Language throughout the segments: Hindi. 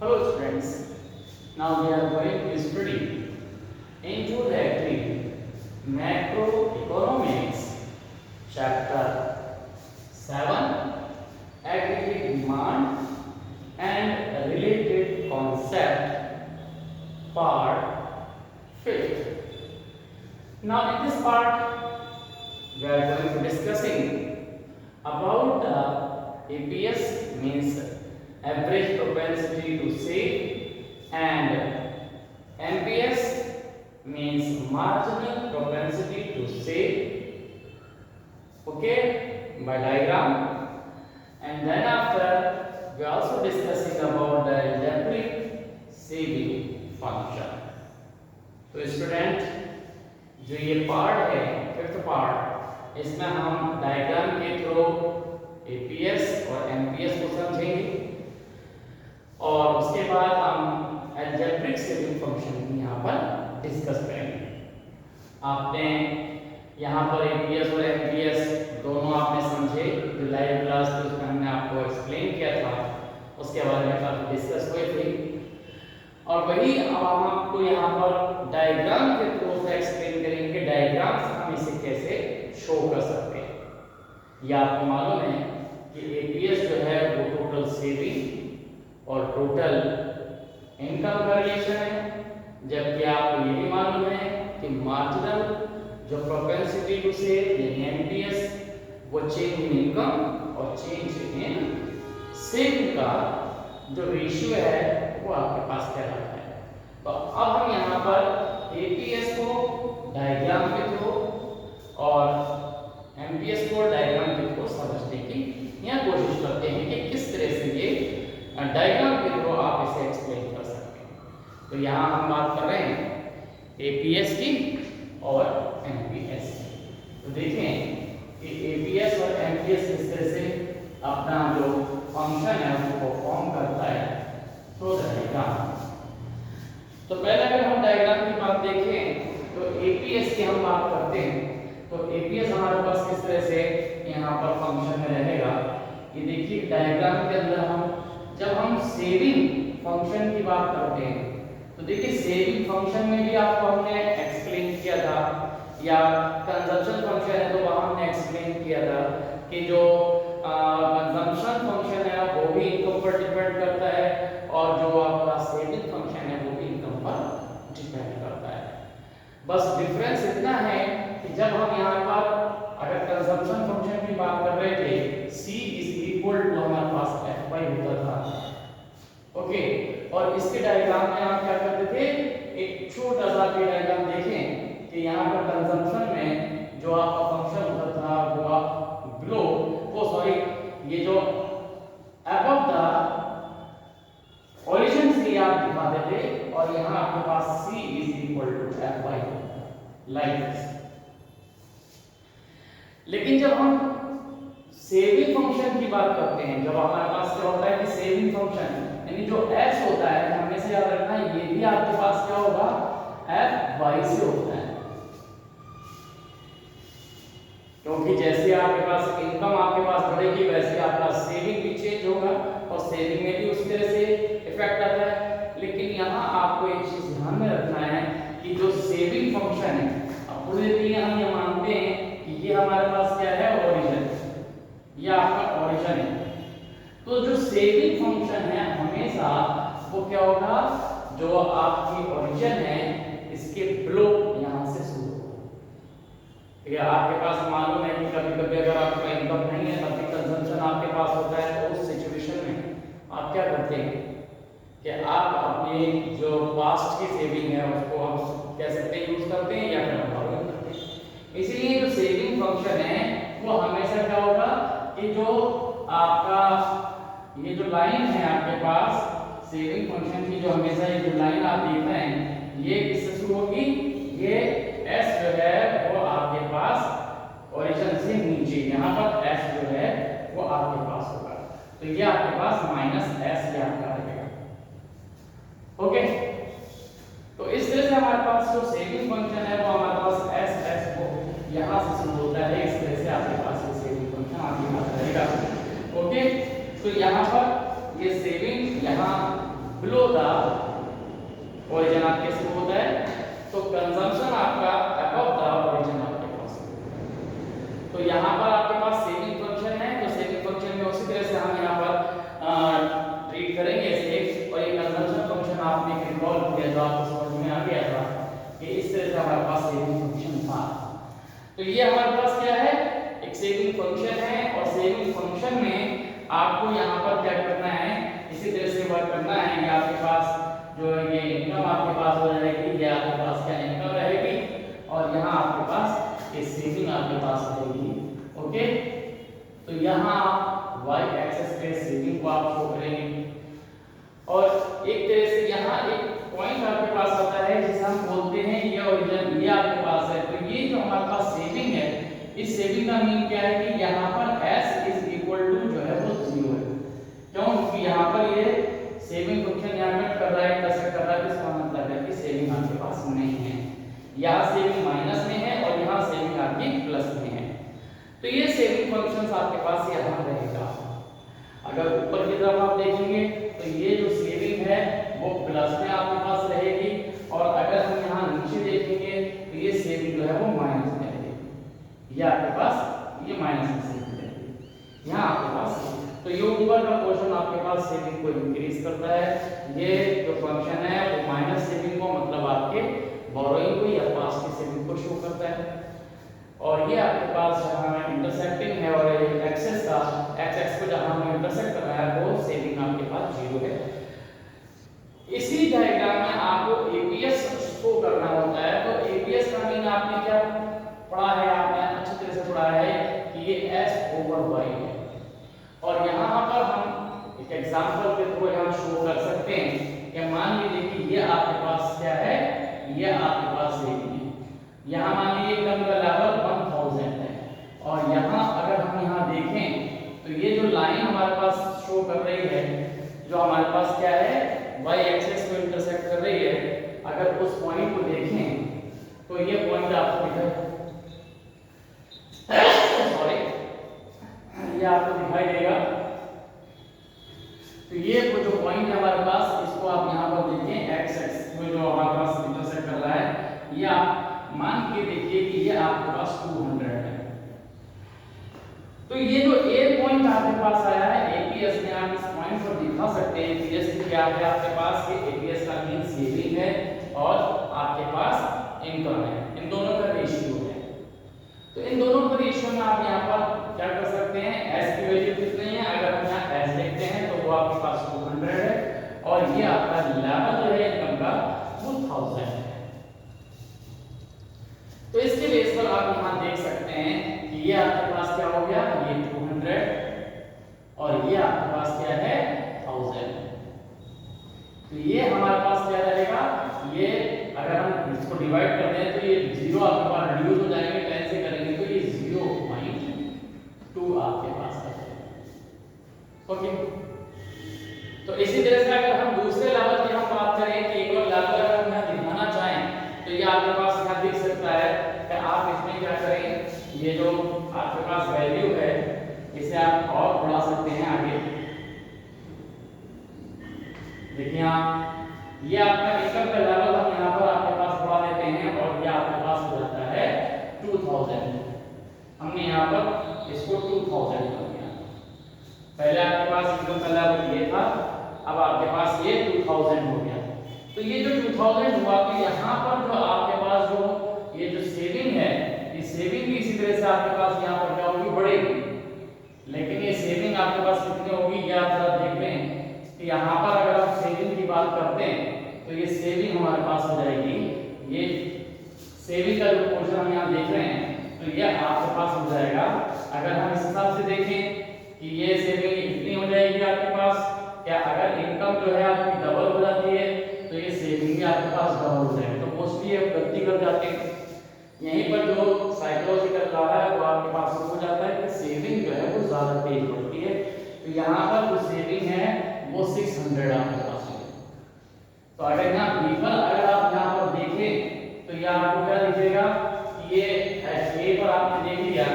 Hello students, now we are going to study into the macroeconomics chapter 7 aggregate demand and related concept part 5th. Now in this part we are going to discussing about the APS means average propensity to save and MPS means marginal propensity to save, okay, by diagram. And then after we are also discussing about the algebraic saving function. तो स्टूडेंट जो ये पार्ट है फिफ्थ पार्ट, इसमें हम डायग्राम के थ्रू एपीएस और एमपीएस को समझेंगे और उसके बाद हम अलजेब्रिक सेविंग फंक्शन भी यहाँ पर डिस्कस करेंगे। आपने यहाँ पर एपीएस और एमपीएस दोनों आपने समझे, जो लाइव क्लास थी उसमें हमने आपको एक्सप्लेन किया था, उसके बारे में काफी डिस्कस हुए थे। और वही अब हम आपको यहाँ पर डायग्राम के थ्रू से एक्सप्लेन करेंगे, डायग्राम से हम इसे कैसे शो कर सकते हैं। यह आपको मालूम है कि एपीएस जो है वो टोटल सेविंग और टोटल इनकम का रिलेशन है, जबकि आपको ये भी मालूम है कि मार्जिनल जो प्रोपेंसिटी टू सेव यानी एमपीएस वो चेंज इन इनकम और चेंज इन सेविंग का जो रेशियो है वो आपके पास क्या रहता है। तो अब हम यहाँ पर एपीएस को डायग्राम के थ्रू और एमपीएस को डायग्राम के थ्रू समझने की यहाँ कोशिश करते हैं कि किस तरह से ये डायग्राम के थ्रू आप इसे एक्सप्लेन कर सकते हैं। तो यहाँ हम बात कर रहे हैं एपीएस की और एमपीएस की। तो देखें कि एपीएस और एमपीएस किस तरह से अपना जो फंक्शन है उसको परफॉर्म करता है थ्रू द डायग्राम। तो पहले अगर हम डायग्राम की बात देखें तो एपीएस की हम बात करते हैं, तो एपीएस हमारे पास किस तरह से यहाँ पर फंक्शन में रहेगा। ये देखिए डायग्राम के अंदर जब हम सेविंग फंक्शन की बात करते हैं तो देखिए सेविंग फंक्शन में भी आपको हमने एक्सप्लेन किया था, या कंजम्पशन फंक्शन है तो वहां हमने एक्सप्लेन किया था कि जो कंजम्पशन फंक्शन है वो भी इनकम पर डिपेंड करता है और जो आपका सेविंग फंक्शन है वो भी इनकम पर डिपेंड करता है। बस डिफरेंस इतना है कि जब हम यहाँ पर अगर कंजम्पशन फंक्शन की बात कर रहे थे C इज इक्वल टू हमारे पास Fy होता था, ओके, और इसके डायग्राम में हम क्या करते थे, एक छोटा सा डायग्राम देखें कि यहाँ पर कंजम्पशन में जो आपका फंक्शन होता था वो बिलो ये जो अबव द ओरिजिन से आप दिखाते थे और यहाँ आपके पास C is equal to Fy like this. लेकिन जब हम सेविंग फंक्शन की बात करते हैं, जब हमारे पास क्या होता है कि सेविंग फंक्शन यानी जो s होता है, हमें से याद रखना है ये भी आपके पास क्या होगा, Fy से होता है, क्योंकि जैसे आपके पास इनकम आपके पास बढ़ेगी वैसे आपका सेविंग भी चेंज होगा और सेविंग में भी उस तरह से इफेक्ट आता है। लेकिन यहाँ आपको एक चीज ध्यान में रखना है कि जो सेविंग फंक्शन है, अब पूरे लिए हम ये मानते हैं कि ये हमारे पास क्या है, ओरिजिन, ये आपका ओरिजिन है। तो जो सेविंग फंक्शन है हमेशा वो क्या होगा, जो आपकी ओरिजिन है इसके बिलो यहाँ से शुरू होगा। ये आपके पास मालूम है कि कभी कभी अगर आपका इनकम नहीं है तब भी कंजम्पशन आपके पास होता है, तो उस सिचुएशन में आप क्या करते हैं कि आप अपनी जो पास्ट की सेविंग है उसको हम कह सकते हैं यूज करते हैं या फिर बॉरोइंग करते हैं। इसलिए जो सेविंग फंक्शन है वो हमेशा क्या होगा कि जो आपका ये जो लाइन है आपके पास सेविंग फंक्शन की, जो हमेशा ये जो लाइन आप देख रहे हैं ये किससे शुरू होगी, ये s जो है वो आपके पास ओरिजिन से नीचे यहाँ पर s जो है वो आपके पास होगा, तो ये आपके पास -s ये आपका रहेगा, ओके। तो इस तरह से हमारे पास जो सेविंग फंक्शन है वो हमारे पास s को यहाँ से शुरू होता है, इस तरह से आपके पास ये सेविंग फंक्शन आपके पास रहेगा, ओके। तो यहाँ पर ये सेविंग यहाँ बिलो द ओरिजिन आपके शुरू होता है, तो कंजम्पशन आपका अबव द ओरिजिन आपके पास है। तो यहाँ पर आपके पास सेविंग फंक्शन है, तो सेविंग फंक्शन में उसी तरह से हम यहाँ पर ट्रीट करेंगे इसे। और ये कंजम्पशन फंक्शन आपने रिकॉल किया जो आपको समझ में आ गया था कि इस तरह से हमारे पास सेविंग फंक्शन था। तो ये हमारे पास क्या है, एक सेविंग फंक्शन है, और सेविंग फंक्शन में आपको यहाँ पर क्या करना है, इसी तरह से वर्क करना है कि आपके पास जो ये इनकम आपके पास हो जाएगी, ये आपके पास क्या इनकम रहेगी, और यहाँ आपके पास ये सेविंग आपके पास रहेगी। ओके, तो यहाँ y एक्सिस पे सेविंग को आप शो करेंगे, और एक तरह से यहाँ एक पॉइंट आपके पास आता है जिसे हम बोलते हैं ये ओरिजिन, ये आपके पास है। तो ये जो हमारे पास सेविंग है, इस सेविंग का मीन क्या है कि यहाँ पर s इज इक्वल टू जो है वो 0 है। क्यों? क्योंकि यहाँ पर ये सेविंग फंक्शन यहाँ कट कर रहा है, इंटरसेक्ट कर रहा है, इसका मतलब है कि सेविंग आपके पास नहीं है। यहाँ सेविंग माइनस में है और यहाँ सेविंग आपकी प्लस में है। तो ये सेविंग फंक्शंस आपके पास यहाँ रहेगा। अगर ऊपर की तरफ आप देखेंगे तो ये जो सेविंग है वो प्लस में आपके पास रहेगी, और अगर हम यहाँ नीचे देखेंगे तो ये सेविंग जो है वो माइनस में रहेगी। ये आपके पास ये माइनस में सेविंग रहेगी यहाँ आपके पास। तो ये ऊपर का पोर्शन आपके पास सेविंग को इंक्रीज करता है, ये जो फंक्शन है वो माइनस सेविंग को मतलब आपके बोरोइंग को या पास की सेविंग को शो करता है। और ये आपके पास जहाँ इंटरसेक्टिंग है और एक्सेस का एक्स को जहाँ हमें इंटरसेक्ट कर रहा है वो सेविंग आपके पास 0 है। इसी डायग्राम में आपको एपीएस शो करना होता है। तो एपीएस का मीन आपने क्या पढ़ा है, आपने अच्छी तरह से पढ़ा है कि ये S/Y है, और यहाँ पर हम एक एग्जांपल के थ्रू यहाँ शो कर सकते हैं कि मान लीजिए कि ये आपके पास क्या है, ये आपके पास सेविंग है। यहाँ मान लीजिए इनकम का लेवल 1000 है, और यहाँ अगर हम यहाँ देखें तो ये जो लाइन हमारे पास शो कर रही है, जो हमारे पास क्या है y एक्सिस को इंटरसेक्ट कर रही है, अगर उस पॉइंट को देखें तो ये पॉइंट आपको सॉरी ये आपको दिखाई देगा। तो ये वो जो पॉइंट है हमारे पास, इसको आप यहाँ पर देखिए x एक्सिस में जो हमारे पास इंटरसेक्ट कर रहा है, ये आप मान के देखिए कि ये आपके पास 200 है। तो ये जो ए पॉइंट आपके पास आया है एपीएस में, आप इस पॉइंट को दिखा सकते हैं एपीएस क्या है आपके पास, ये एपीएस का मीन सेविंग है और आपके पास इनकम है, इन दोनों का रेशियो है। तो इन दोनों का रेशियो में आप यहाँ पर क्या कर सकते हैं, एस की वैल्यू कितनी है, अगर हम यहाँ एस देखते हैं तो वो आपके पास 200 है, और ये आपका लेवल जो है इनकम का वो 1000 है। तो इसके बेस पर आप यहाँ देख सकते हैं कि ये आपके पास क्या हो गया, ये 200 और ये आपके पास क्या है 1000। तो ये हमारे पास क्या रहेगा, ये अगर हम इसको डिवाइड कर दें तो ये 0 आपके पास रिड्यूस हो जाएंगे, 10 से करेंगे तो ये 0.2 आपके पास आ जाएगा। ओके, तो इसी तरह से अगर हम दूसरे लेवल की हम बात करें कि एक और लेवल अगर हम यहाँ दिखाना चाहें तो ये आपके पास यहाँ दिख सकता है कि आप इसमें क्या करें, ये जो आपके पास वैल्यू है इसे आप और बढ़ा सकते हैं आगे। देखिए आप ये आपका इनकम का लेवल हम यहाँ पर आपके पास बढ़ा देते हैं और ये आपके पास हो जाता है 2000। हमने यहाँ पर इसको 2000 कर दिया। पहले आपके पास इनकम का लेवल ये था, अब आपके पास ये 2000 हो गया। तो ये जो 2000 हुआ तो यहाँ पर जो आपके पास जो ये जो सेविंग है, ये सेविंग भी इसी तरह से आपके पास यहाँ पर क्या होगी, बढ़ेगी। लेकिन ये सेविंग आपके पास कितनी होगी, ये आप जरा देख लें कि यहाँ पर अगर आप सेविंग की बात करते हैं तो ये सेविंग हमारे पास हो जाएगी, ये सेविंग का जो पोर्शन हम यहाँ देख रहे हैं तो ये आपके पास हो जाएगा। अगर हम इस हिसाब से देखें कि ये सेविंग कितनी हो जाएगी आपके पास, क्या अगर इनकम जो है आपकी डबल हो जाती है तो ये सेविंग भी आपके पास डबल हो जाएगी। तो मोस्टली आप गलती कर जाते हैं, यहीं पर जो साइकोलॉजिकल लॉ है वो आपके पास हो जाता है कि सेविंग जो है वो ज्यादा तेज बढ़ती है। तो यहाँ पर जो सेविंग है वो 600 आपके पास है। तो अगर यहाँ बीफल अगर आप यहाँ पर देखें तो ये आपको क्या दिखेगा कि ये एट ए पर आपने देख लिया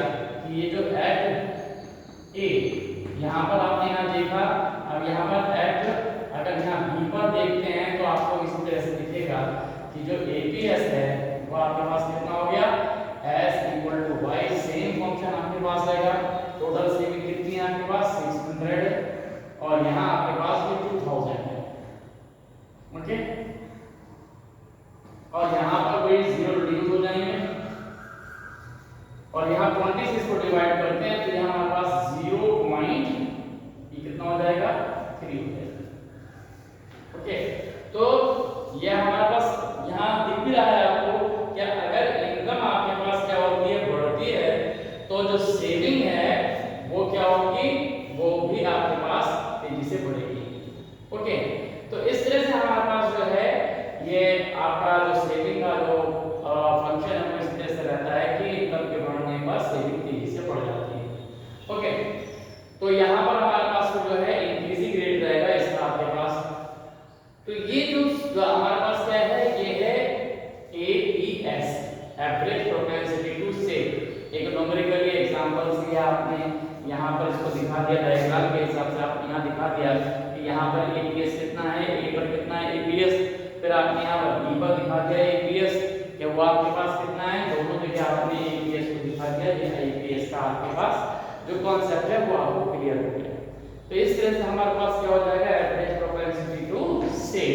कि ये जो एट ए यहाँ पर आपने यहाँ देखा, अब यहाँ पर एट अगर यहाँ बी पर और यहाँ क्वांटिटी से इसको डिवाइड करते हैं तो यहाँ हमारे पास 0. ये कितना हो जाएगा 3 हो जाएगा। ओके, तो ये हमारे पास यहाँ दिख भी रहा है आपको कि अगर इनकम आपके पास क्या होती है बढ़ती है तो जो सेविंग है वो क्या होगी, वो भी आपके पास तेजी से बढ़ेगी। ओके, तो इस तरह से हमारे पास जो है ये आपका जो सेविंग का जो फंक्शन है वो इस तरह से रहता है कि इनकम के बढ़ने पर सेविंग तेजी से बढ़ जाती है। ओके, तो यहाँ पर हमारे पास जो है इंक्रीजिंग रेट रहेगा इसका आपके पास। तो ये जो हमारे पास क्या है, ये है APS, average propensity to save. एक न्यूमेरिकली एग्जांपल से आपने यहाँ पर इसको दिखा दिया, डायग्राम के हिसाब से आप यहाँ दिखा दिया कि यहाँ पर APS कितना है, A पर कितना है APS, फिर आपने यहाँ पर B पर दिखा दिया APS कि वो आपके पास कितना है, दोनों जगह आपने APS को दिखा दिया। ये APS का आपके पास जो कॉन्सेप्ट है वो आपको क्लियर हो गया। तो इस तरह से हमारे पास क्या हो जाएगा, एवरेज प्रोपेंसिटी टू सेव,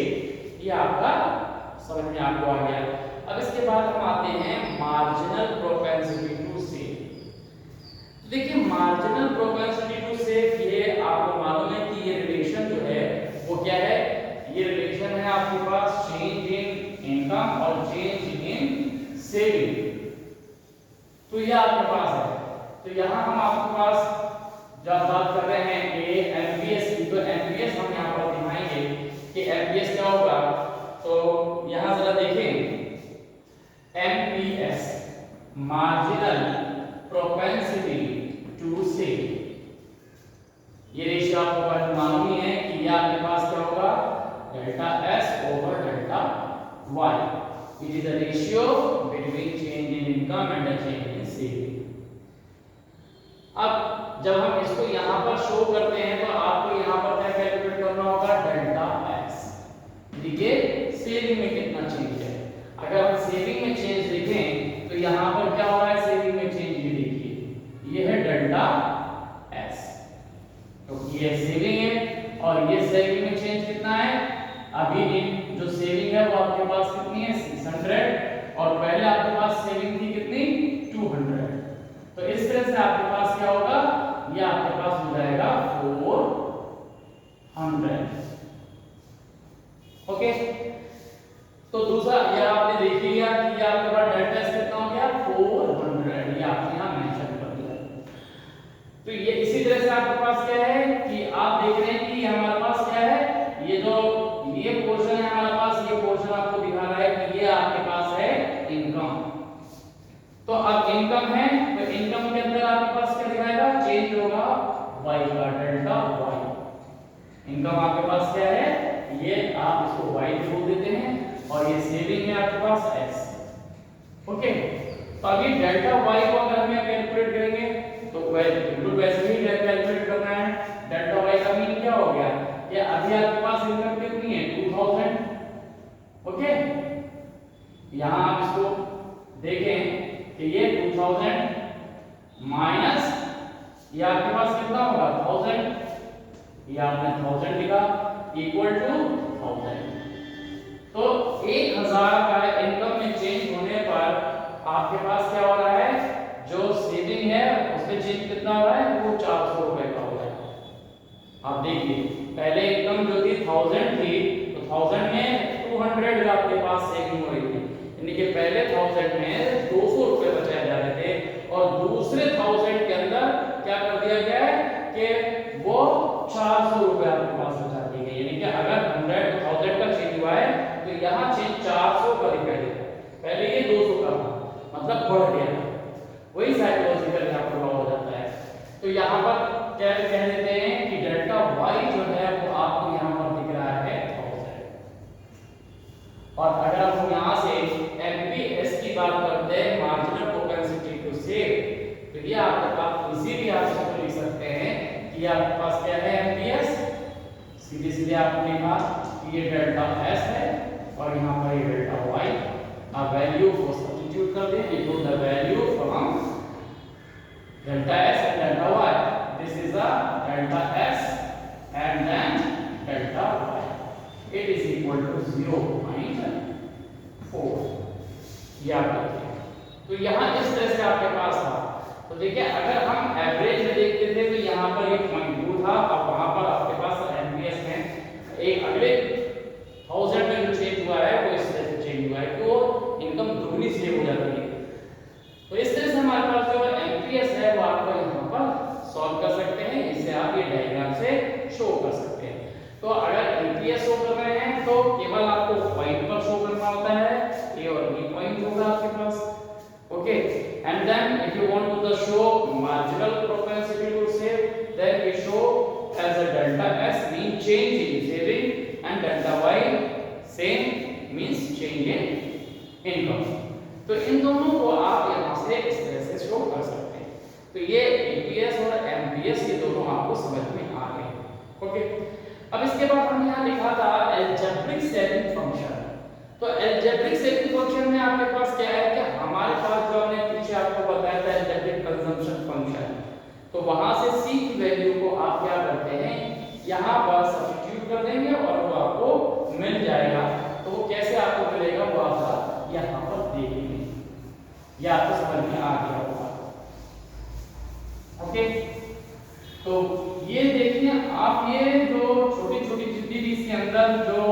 ये आपका समझ में आपको आ गया। अब इसके बाद हम आते हैं मार्जिनल प्रोपेंसिटी टू सेव। देखिए मार्जिनल प्रोपेंसिटी टू सेव, ये आपको मालूम है कि ये रिलेशन जो है वो क्या है, ये रिलेशन है आपके पास चेंज इन इनकम और चेंज इन सेविंग। तो ये आपके पास है। तो यहाँ हम आपके पास जब बात कर रहे हैं एमपीएस की, तो एमपीएस हम यहाँ पर दिखाएंगे कि एमपीएस क्या होगा। तो यहाँ जरा देखें, MPS marginal propensity to save, ये रेशियो आपको मालूम ही है कि ये आपके पास क्या होगा, delta S over delta Y. It is the ratio between change in income and the change in saving. अब जब हम इसको यहाँ पर शो करते हैं तो आपको यहाँ पर क्या कैलकुलेट करना होगा, डेल्टा एस। देखिए सेविंग में कितना चेंज है। अगर हम सेविंग में चेंज देखें तो यहाँ पर क्या हो रहा है, सेविंग में चेंज ये देखिए, ये है डेल्टा एस, क्योंकि ये सेविंग है और ये सेविंग में चेंज कितना है। अभी इन जो सेविंग है वो आपके पास कितनी है, 600, और पहले आपके पास सेविंग थी कितनी, 200। तो इस तरह से आपके पास क्या होगा, ये आपके पास हो जाएगा 400। ओके, तो दूसरा ये आपने देख लिया कि ये आपके पास डेल्टा एस कितना हो गया, 400, ये आपने यहाँ मेंशन कर दिया। तो ये इसी तरह से आपके पास क्या है कि आप देख रहे हैं कि हमारे पास क्या है, ये जो ये पोर्शन है हमारे पास, ये पोर्शन आपको दिखा रहा है कि ये आपके पास है इनकम। तो अब इनकम है तो इनकम के अंदर आपके पास क्या दिखाएगा, चेंज होगा y का, डेल्टा y। इनकम आपके पास क्या है, ये आप इसको y बोल देते हैं, और ये सेविंग है आपके पास x। ओके, तो अभी डेल्टा y को अगर हम कैलकुलेट करेंगे तो बिल्कुल वैसे ही कैलकुलेट करना है। डेल्टा y का मीन क्या हो गया कि अभी आपके पास इनकम कितनी है, 2000। ओके, यहां आप इसको देखें कि ये 2000 माइनस ये आपके पास कितना होगा, 1000, ये आपने 1000 लिखा, इक्वल टू 1000। तो 1000 का इनकम में चेंज होने पर आपके पास क्या हो रहा है, जो सेविंग है उसमें चेंज कितना हो रहा है, वो 400 रुपए का हो रहा है। आप देखिए पहले इनकम जो थी 1000 थी, तो 1000 में 200 आपके पास सेविंग हो रही थी, यानी कि पहले 1000 में 200 रुपए बचाए जा रहे थे, और दूसरे 1000 के अंदर क्या कर दिया गया है कि वो 400 रुपए आपके पास बचा दिए गए। यानी कि अगर 1000 का चेंज हुआ है तो यहाँ चेंज 400 का दिखाई देता है, पहले ये 200 का था, मतलब बढ़ गया। वही साइकोलॉजिकल यहाँ पर हो जाता है। तो यहाँ पर क्या कह देते हैं कि डेल्टा y जो है वो आपको यहाँ पर दिख रहा है 1000। और अगर हम यहाँ से एमपीएस की बात करते हैं, मार्जिनल प्रोपेंसिटी टू सेव, तो ये आपके पास इजीली आप इसको लिख सकते हैं कि आपके पास क्या है, एमपीएस, सीधे सीधे आपने लिखा कि ये डेल्टा एस है और यहाँ पर ये डेल्टा वाई। अब वैल्यू को सब्स्टिट्यूट कर दें, ये to the value from delta S and delta Y, this is the delta S and then delta Y, it is equal to 0.4। ये आप देखिए, तो यहाँ इस तरह से आपके पास था देखिए अगर हम एवरेज में देखते थे तो यहाँ पर ये 0.2 था और वहां पर आपके पास एमपीएस में एक अगले 1000 में जो चेंज हुआ है वो इस तरह से चेंज हुआ है कि वो इनकम दुगनी सेव हो जाती है। तो इस तरह से हमारे पास जो एमपीएस है वो आपको यहाँ पर सॉल्व कर सकते हैं, इसे आप ये डायग्राम से शो कर सकते हैं। तो अगर एमपीएस शो कर रहे हैं तो केवल आपको पॉइंट पर शो करना होता है, ए और बी पॉइंट होगा आपके पास। Okay, and then if you want to show marginal propensity to save then we show as a delta S mean change in saving and delta Y same means change in income. तो इन दोनों को आप यहां से इस तरह से शो कर सकते हैं। तो ये ईपीएस और एमपीएस ये दोनों आपको समझ में आ गए। ओके, अब इसके बाद हमने यहाँ लिखा था अलजेब्रिक सेविंग फंक्शन। तो अलजेब्रिक सेविंग फंक्शन में आपके पास क्या है कि हमारे पास जो हमने पीछे आपको बताया था अलजेब्रिक कंजम्पशन फंक्शन, तो वहां से सी की वैल्यू को आप क्या करते हैं यहाँ पर सब्स्टिट्यूट कर देंगे और वो आपको मिल जाएगा। तो वो कैसे आपको मिलेगा वो आप यहाँ पर देखेंगे, ये आपको समझ में आ गया होगा। ओके, तो ये देखिए आप ये जो छोटी छोटी जितनी भी इसके अंदर जो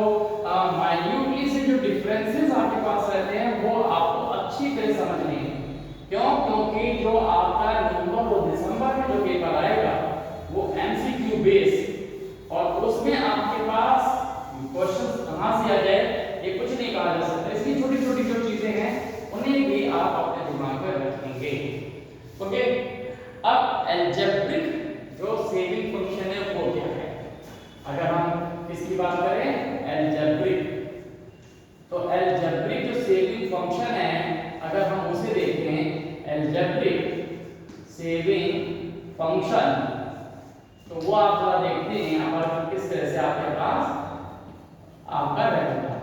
माइन्यूटली से जो डिफरेंसेस आपके पास रहते हैं वो आपको अच्छी तरह समझने हैं। क्यों? क्योंकि जो आपका नवंबर और दिसंबर में जो पेपर आएगा वो एमसीक्यू बेस और उसमें आपके पास क्वेश्चंस कहां से आ जाए ये कुछ नहीं कहा जा सकता। इसकी छोटी छोटी जो चीजें हैं उन्हें भी आप अपने दिमाग में रखेंगे। ओके, अब अलजेब्रिक जो सेविंग फंक्शन है वो क्या है? अगर हम इसकी बात करें अलजेब्रिक, तो अलजेब्रिक जो सेविंग फंक्शन है अगर हम उसे देखें अलजेब्रिक सेविंग फंक्शन, तो वो आप जरा देखते हैं यहाँ पर किस तरह से आपके पास आपका रहेगा।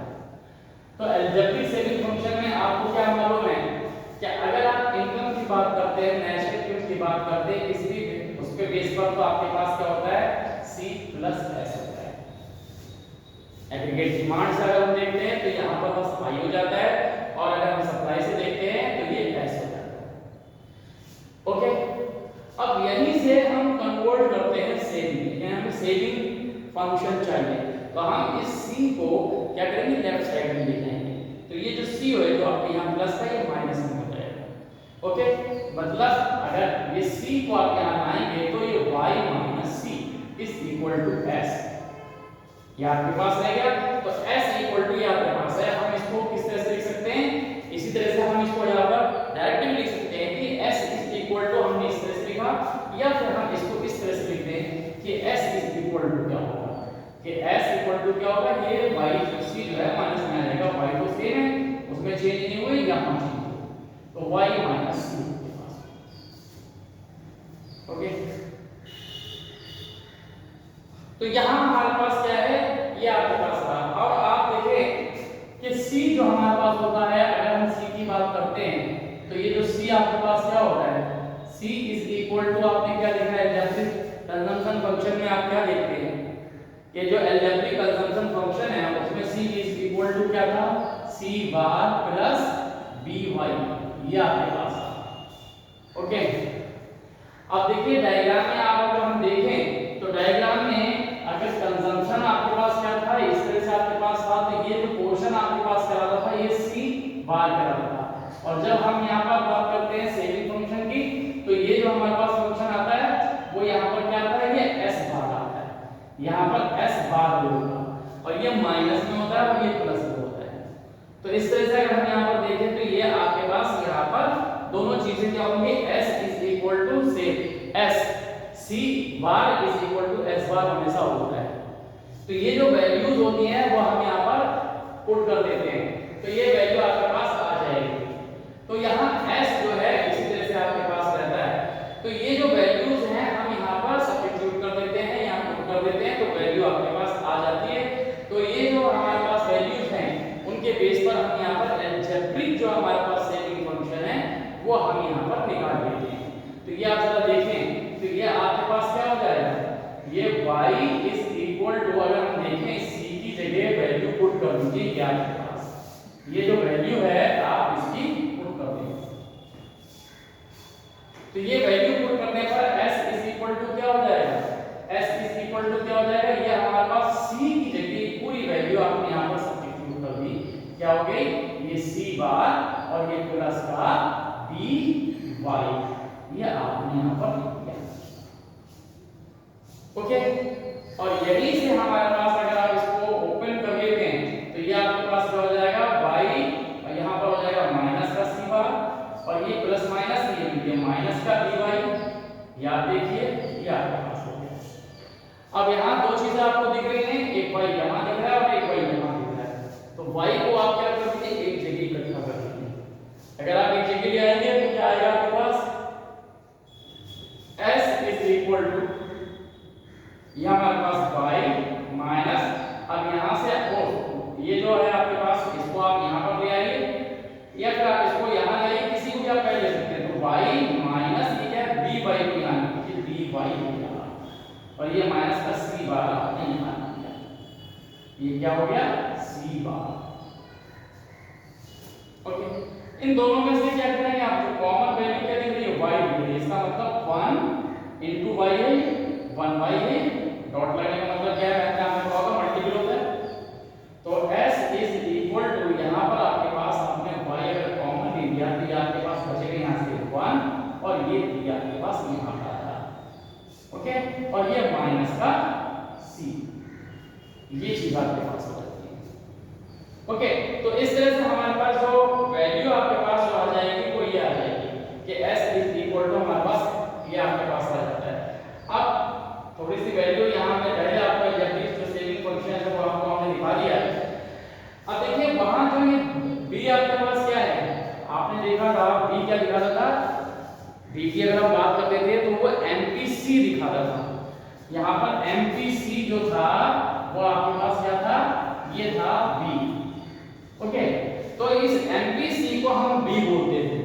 तो अलजेब्रिक सेविंग फंक्शन में आपको क्या मालूम है कि अगर आप इनकम की बात करते हैं, नेशनल इनकम की बात करते हैं, किसी भी उस पे बेस पर तो आपके पास क्या होता है C प्लस S होता है। एग्रीगेट डिमांड से अगर हम देखते हैं तो यहाँ पर बस I हो जाता है और अगर हम सप्लाई से देखते हैं तो ये S हो जाता है। ओके, अब यहीं से हम कन्वर्ट करते हैं सेविंग, यानी हमें सेविंग फंक्शन चाहिए तो हम इस C को क्या करेंगे लेफ्ट साइड में लिखेंगे। तो ये जो C है जो आपके यहाँ प्लस था ये माइनस में हो जाएगा। ओके, मतलब अगर ये C को आप यहाँ लाएंगे तो ये y minus C is equal to S, ये आपके पास रह गया। तो S इक्वल टू ये आपके पास है, हम इसको किस तरह से लिख सकते हैं? इसी तरह से हम इसको यहाँ पर डायरेक्टली लिख सकते हैं कि S इज इक्वल टू, हमने इस तरह से लिखा, या फिर हम इसको इस तरह से लिखते हैं कि S इज इक्वल टू क्या होगा कि S इक्वल टू क्या होगा, ये y C जो है माइनस में आ जाएगा, y तो सेम है उसमें चेंज नहीं हुई, यहाँ चेंज हुई, तो y माइनस C के पास। ओके, तो यहाँ हमारे पास क्या है ये आपके पास रहा। और आप देखें कि C जो हमारे पास होता है, अगर हम C की बात करते हैं तो ये जो C आपके पास क्या होता है C इज इक्वल टू, आपने क्या लिखा है अलजेब्रिक कंजम्पशन फंक्शन में आप क्या देखते हैं ये जो अलजेब्रिक कंजम्पशन फंक्शन है उसमें C इज इक्वल टू क्या था C बार प्लस BY, ये आपके पास था। ओके, अब देखिए डायग्राम में आप अगर हम देखें तो डायग्राम में अगर कंजम्पशन आपके पास क्या था इस तरह से आपके पास था, तो ये जो पोर्शन आपके पास क्या रहा था ये C बार का रहा था। और जब हम यहाँ पर बात करते हैं सेविंग फंक्शन की तो ये जो हमारे पास फंक्शन आता है वो यहाँ पर क्या आता है ये S बार आता है, यहाँ पर S बार होगा और ये माइनस में होता है और ये प्लस में होता है। तो इस तरह से अगर हम यहाँ पर देखें तो ये आपके पास यहाँ पर दोनों चीजें क्या होंगी S is equal to same S, C bar is equal to S bar हमेशा होता है। तो ये जो वैल्यूज होती हैं वो हम यहाँ पर पुट कर देते हैं, तो ये वैल्यू आपके पास आ जाएगी। तो यहाँ S जो है इसी तरह से आपके पास रहता है, तो ये जो वैल्यूज हैं हम यहाँ पर सब्स्टिट्यूट कर देते हैं, यहाँ पुट कर देते हैं, तो वैल्यू आपके पास आ जाती है। तो ये जो हमारे पास वैल्यूज हैं उनके बेस पर हम यहाँ पर अलजेब्रिक जो हमारे पास सेविंग फंक्शन है वो हम यहाँ पर निकाल देते हैं। तो ये आप जरा देखें तो ये आपके पास क्या हो जाएगा, ये y इज इक्वल टू, अगर हम देखें C की जगह वैल्यू पुट कर दीजिए, ये आपके पास ये जो वैल्यू है आप इसकी पुट कर देंगे। तो ये वैल्यू पुट करने पर s इज इक्वल टू क्या हो जाएगा, s इज इक्वल टू क्या हो जाएगा, ये हमारे पास c की जगह पूरी वैल्यू आपने यहाँ पर सब्स्टिट्यूट कर दी, क्या हो गई, ये c बार और ये प्लस का b y, ये आपने यहाँ पर लिख दिया। ओके, और यही से हमारे पास अगर आप इसको ओपन कर लेते हैं तो ये आपके पास क्या हो जाएगा y, और यहाँ पर हो जाएगा माइनस का c बार, और ये प्लस माइनस ये माइनस का dy, या देखिए ये आपके पास हो गया। अब यहाँ दो चीजें आपको दिख रही हैं, एक y यहाँ दिख रहा है और एक y यहाँ दिख रहा है, तो y को आप क्या कर दीजिए, एक जगह इकट्ठा कर दीजिए। अगर आप एक जगह ले आएंगे तो क्या आएगा आपके पास, s इज इक्वल टू, ये हमारे पास y माइनस, अब यहाँ से ये जो है आपके पास इसको आप यहाँ पर ले आइए, या फिर आप इसको यहाँ ले आइए, किसी को भी आप पहले ले सकते हैं, तो y माइनस ये क्या है dy को यहाँ लीजिए, dy हो गया, और ये माइनस का c बार आपने यहाँ लिया, ये क्या हो गया c बार। ओके, इन दोनों में से क्या करेंगे आप, जो कॉमन वैल्यू क्या दिख रही है y दिख रही है, इसका मतलब 1 into y है, 1y है, डॉट लगने का मतलब क्या है, आपने कहा होगा मल्टीपल होता है, तो s इज इक्वल टू, यहाँ पर आपके पास आपने y अगर कॉमन ले लिया तो ये आपके पास बचेगा यहाँ से 1, और ये दिया आपके पास यहाँ पर आया, ओके, और ये माइनस का c, ये चीज आपके पास हो जाती है। ओके, तो इस तरह से हमारे पास जो वैल्यू आपके पास जो आ जाएगी वो ये आ जाएगी कि s इज इक्वल टू हमारे पास ये आपके पास आ जाता है। अब थोड़ी सी वैल्यू यहाँ पे पहले आपको एग्जैक्टिव जो सेविंग फंक्शन है वो आपको हमने दिखा दिया है। अब देखिए वहां जो ये b आपके पास क्या है, आपने देखा था b क्या दिखाता था, b की अगर हम बात करते थे तो वो MPC दिखाता था, यहाँ पर MPC जो था वो आपके पास क्या था, ये था b। ओके, तो इस MPC को हम b बोलते थे।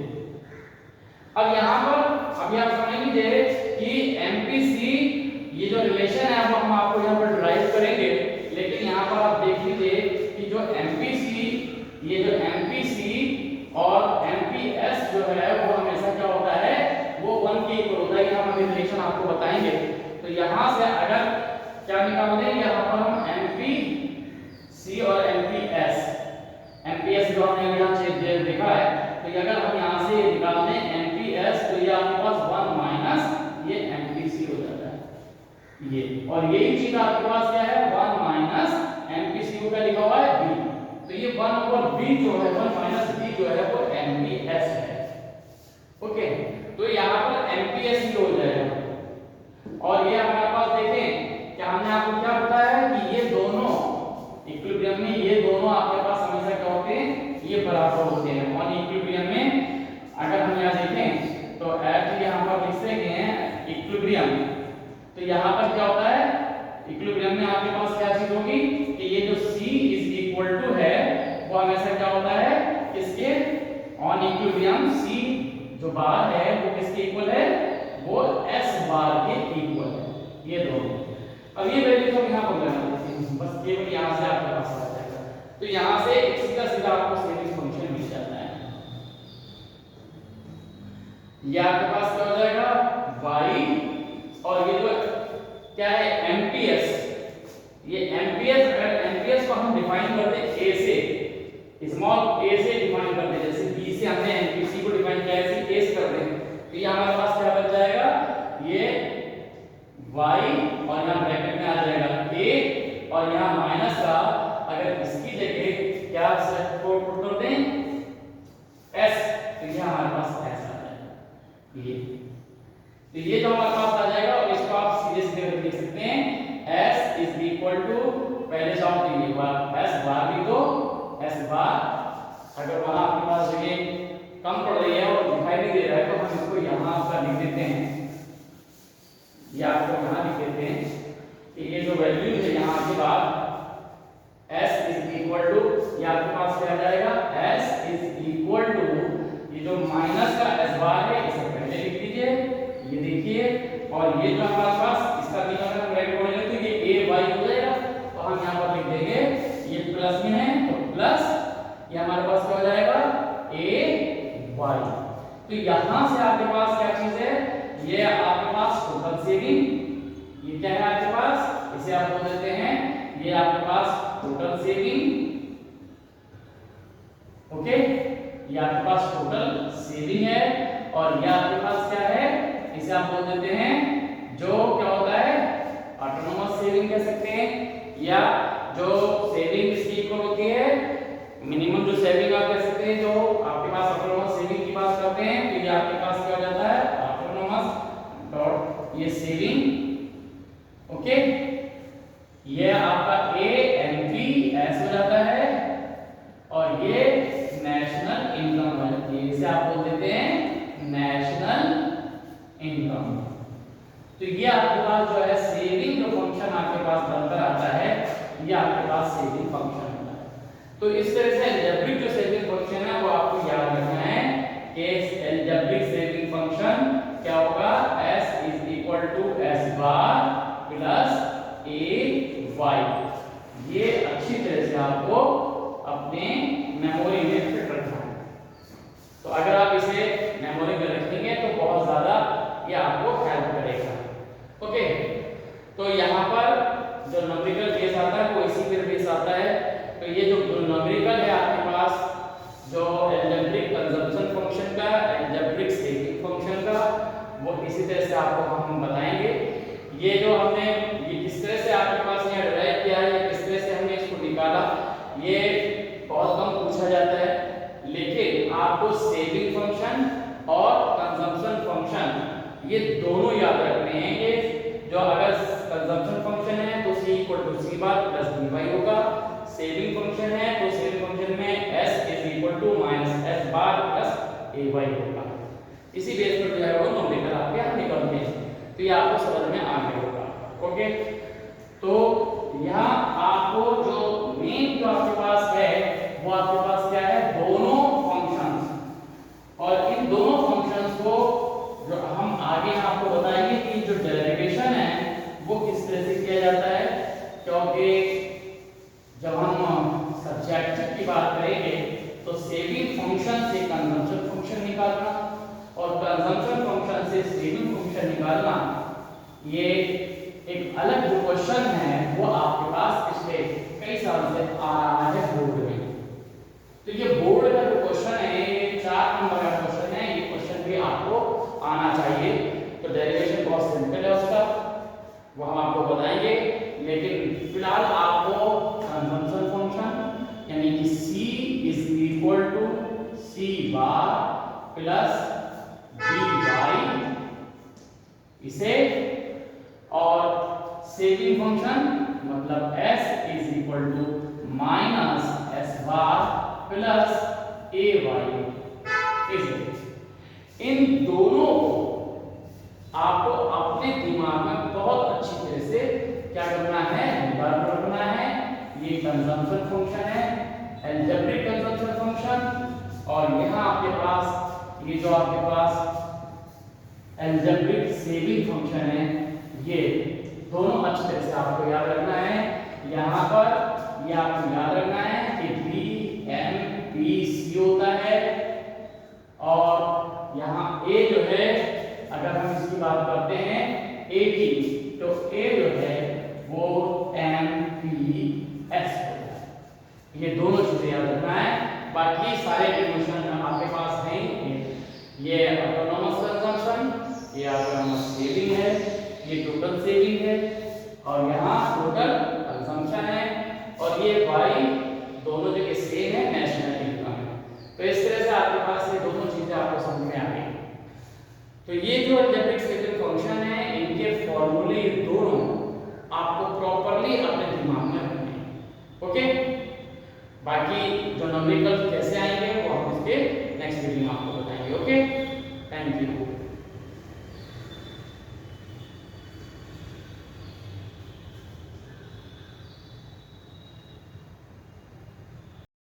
अब यहाँ पर अभी आप समझ लीजिए कि MPC ये जो रिलेशन है वो हम आपको यहाँ पर ड्राइव करेंगे, लेकिन यहाँ पर आप देख लीजिए कि जो MPC, ये जो MPC और MPS जो है वो हमेशा क्या होता है, वो 1 के इक्वल होता है, यहाँ हम रिलेशन आपको बताएंगे। तो यहाँ से अगर क्या निकाल दें, यहाँ पर हम MPC और MPS जो हमने यहाँ से देखा है, तो अगर हम यहाँ से निकाल दें MPS तो ये आपके पास 1 माइनस ये MPC हो जाता है ये, और यही चीज आपके पास क्या है 1 माइनस MPC को क्या लिखा हुआ है b, तो ये 1 ओवर b जो है 1 माइनस b जो है वो MPS है। ओके, तो यहाँ पर MPS ही हो जाएगा, और ये हमारे पास देखें क्या हमने आपको क्या बताया कि ये दोनों इक्विलिब्रियम में, ये दोनों आपके पास हमेशा क्या होते हैं, ये बराबर होते हैं। और इक्विलिब्रियम में अगर हम यहाँ देखें तो एट यहाँ पर लिख सकते हैं इक्विलिब्रियम, तो यहाँ पर क्या होता है इक्विलिब्रियम में आपके पास क्या चीज होगी कि ये जो C इज इक्वल टू है वो हमेशा क्या होता है, किसके, ऑन इक्विलिब्रियम C जो बार है वो किसके इक्वल है, वो S बार के इक्वल है, ये दोनों। अब ये वैल्यू तो यहाँ पर लगा देते हैं, बस केवल यहाँ से आपके पास आ जाएगा, तो यहाँ से एक सीधा सीधा आपको सेविंग फंक्शन मिल जाता है। ये आपके पास क्या हो जाएगा y, और ये जो क्या है MPS, ये MPS, अगर MPS को हम डिफाइन करते हैं a से, स्मॉल a से डिफाइन करते हैं, जैसे b से हमने MPC को डिफाइन किया है, ऐसे a से करते हैं, तो ये हमारे पास क्या बच जाएगा, ये y और यहाँ ब्रैकेट में आ जाएगा a, और यहाँ माइनस का अगर इसकी जगह क्या को पुट कर दें s, तो ये हमारे पास s आ जाएगा ये, तो ये जो हमारे पास आ जाएगा, और इसको आप सीधे सीधे लिख सकते हैं s इज इक्वल टू, पहले से आप लिखिए s बार भी तो s बार, अगर वहां आपके पास जगह कम पड़ रही है और दिखाई नहीं दे रहा है तो हम इसको यहाँ आपका लिख देते हैं, ये आपको यहाँ लिख देते हैं कि ये जो वैल्यू है यहाँ के बाद s इज इक्वल टू, ये आपके पास क्या आ जाएगा s इज इक्वल टू, ये जो माइनस का s बार है इसे पहले लिख दीजिए, ये देखिए, और ये जो हमारे पास इसका भी अगर हम ब्रैकेट खोलेंगे तो ये a y हो जाएगा, तो हम यहाँ पर लिख देंगे, ये प्लस में है तो प्लस, ये हमारे पास क्या हो जाएगा a y, तो यहाँ से आपके पास क्या चीज है सेविंग, ये क्या है आपके पास, इसे आप बोल देते हैं, ये आपके पास टोटल सेविंग। ओके, ये आपके पास टोटल सेविंग है, और ये आपके पास क्या है, इसे आप बोल देते हैं जो क्या होता है ऑटोनोमस सेविंग कह सकते हैं, या जो सेविंग इसकी इक्वल होती है मिनिमम जो सेविंग आप कह सकते हैं, जो आपके पास ऑटोनोमस सेविंग की बात करते हैं, तो ये आपके पास क्या हो जाता है ऑटोनोमस डॉट ये सेविंग। ओके, ये आपका ANPS हो जाता है, और ये नेशनल इनकम है, इसे आप बोल देते हैं नेशनल इनकम। तो ये आपके पास जो है सेविंग जो फंक्शन आपके पास बनकर आता है, ये आपके पास सेविंग फंक्शन होता है। तो इस तरह से अलजेब्रिक जो सेविंग फंक्शन है वो आपको याद रखना है कि अलजेब्रिक सेविंग फंक्शन क्या होगा, S is equal to S bar plus AY। ये अच्छी तरह से आपको अपने मेमोरी में फिट रखना है। तो अगर आप इसे मेमोरी में रखेंगे तो बहुत ज्यादा ये आपको हेल्प करेगा। ओके, तो यहाँ पर जो न्यूमेरिकल बेस आता है वो इसी पर बेस आता है। तो ये जो न्यूमेरिकल है आपके पास जो अलजेब्रिक कंजम्पशन फंक्शन का, अलजेब्रिक सेविंग फंक्शन का, वो इसी तरह से आपको हम बताएंगे। ये जो हमने ये किस तरह से आपके पास यहाँ डिराइव किया है, किस तरह से हमने इसको निकाला, ये बहुत कम पूछा जाता है, लेकिन आपको सेविंग फंक्शन और कंजम्पशन फंक्शन ये दोनों याद रखने हैं कि जो अगर कंजम्पशन फंक्शन है तो C equal to C bar plus BY होगा, सेविंग फंक्शन है तो सेविंग फंक्शन में S is equal to minus S bar plus AY होगा। इसी बेस पर जो है वो न्यूमेरिकल आपके यहाँ निकलते हैं, तो ये आपको समझ में आ गया होगा। ओके, तो यहाँ आपको जो मेन जो आपके पास है वो आपके पास क्या है, दोनों फंक्शंस, और इन दोनों फंक्शंस को जो हम आगे आपको बताएंगे कि जो डेरिवेशन है वो किस तरह से किया जाता है, क्योंकि जब हम सब्जेक्टिव की बात करेंगे तो सेविंग फंक्शन से कंजम्पशन फंक्शन निकालना और कंजम्पशन फंक्शन से सेविंग फंक्शन निकालना, ये एक अलग जो क्वेश्चन है वो आपके पास पिछले कई साल से आ रहा है बोर्ड में। तो ये बोर्ड का जो क्वेश्चन है ये 4 नंबर का क्वेश्चन है, ये क्वेश्चन भी आपको आना चाहिए। तो डेरिवेशन बहुत सिंपल है उसका, वो हम आपको बताएंगे, लेकिन फिलहाल आपको कंजम्पशन फंक्शन यानी कि C is equal to C bar plus BY इसे, और सेविंग फंक्शन मतलब S is equal to minus S bar plus AY इसे। इन दोनों को आपको अपने दिमाग में बहुत अच्छी तरह से क्या करना है, बर्न रखना है। ये कंजम्पशन फंक्शन है, अलजेब्रिक कंजम्पशन फंक्शन, और यहाँ आपके पास ये जो आपके पास अलजेब्रिक सेविंग फंक्शन है, ये दोनों अच्छी तरह से आपको याद रखना है। यहाँ पर ये आपको याद रखना है कि BMPC होता है, और यहाँ A जो है अगर हम इसकी बात करते हैं AT, तो A जो है वो MPS होता है। ये दोनों चीजें याद रखना है, बाकी सारे डिफिनेशन आपके पास हैं। ये ऑटोनोमस कंजम्पशन, ये ऑटोनोमस सेविंग है, ये टोटल सेविंग है, और यहाँ टोटल कंजम्पशन है, और ये Y दोनों जगह सेम है, नेशनल इनकम है। तो इस तरह से आपके पास ये दोनों चीजें आपको समझ में आ गई। तो ये जो अलजेब्रिक सेविंग फंक्शन है, इनके फॉर्मूले दोनों आपको प्रॉपर्ली अपने दिमाग में रखने हैं। ओके, बाकी जो न्यूमेरिकल कैसे आएंगे वो हम इसके नेक्स्ट वीडियो में आपको बताएंगे। Okay, thank you.